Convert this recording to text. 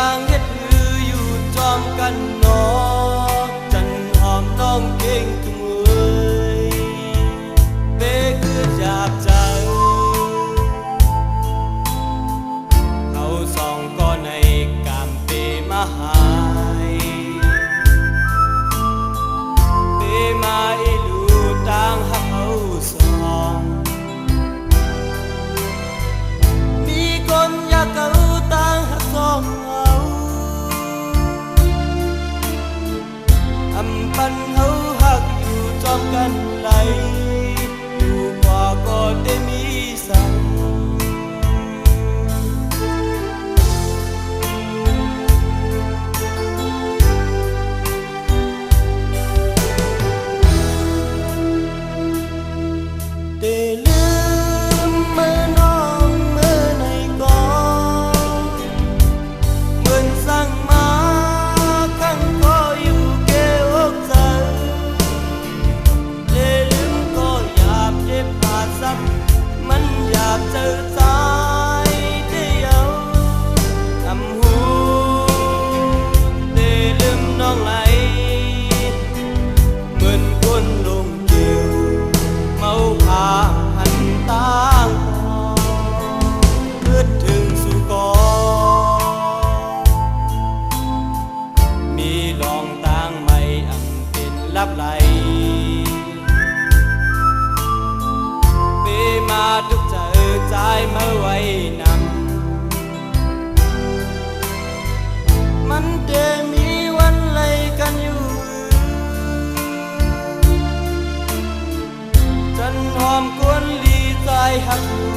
างเฮ็ดหืออยู่จอมกันนอจันหอมน้องเก่งจุงเอ้ยเป้คือจากใจเขาสองก็ในกามเปมาหายเปมาอีลูต่างหักเขาสองมีคนอยากเขาต่างหักสองเอาอำปันเขาหักอยู่จอมกันไหลอยู่กว่าก็ได้มีสังได้ลืมเมื่อน้องเมื่อในก่อนเหมือนสั่งมาข้างก็อยู่เกอกใจได้ลืมก็อยากเจ็บผ่าซ้ำมันอยากเจอสายเดียวทำหูได้ลืมน้องไหลเหมือนคนลงเดียวเมาพาหันตางคิดถึงสู่กอมีลองต่างไม่อังเป็นลับไหลเปมาทุกเจอใจเมื่อไว้นำมันเดมีวันไล่กันอยู่จันหอมกวนลีใจหักอยู่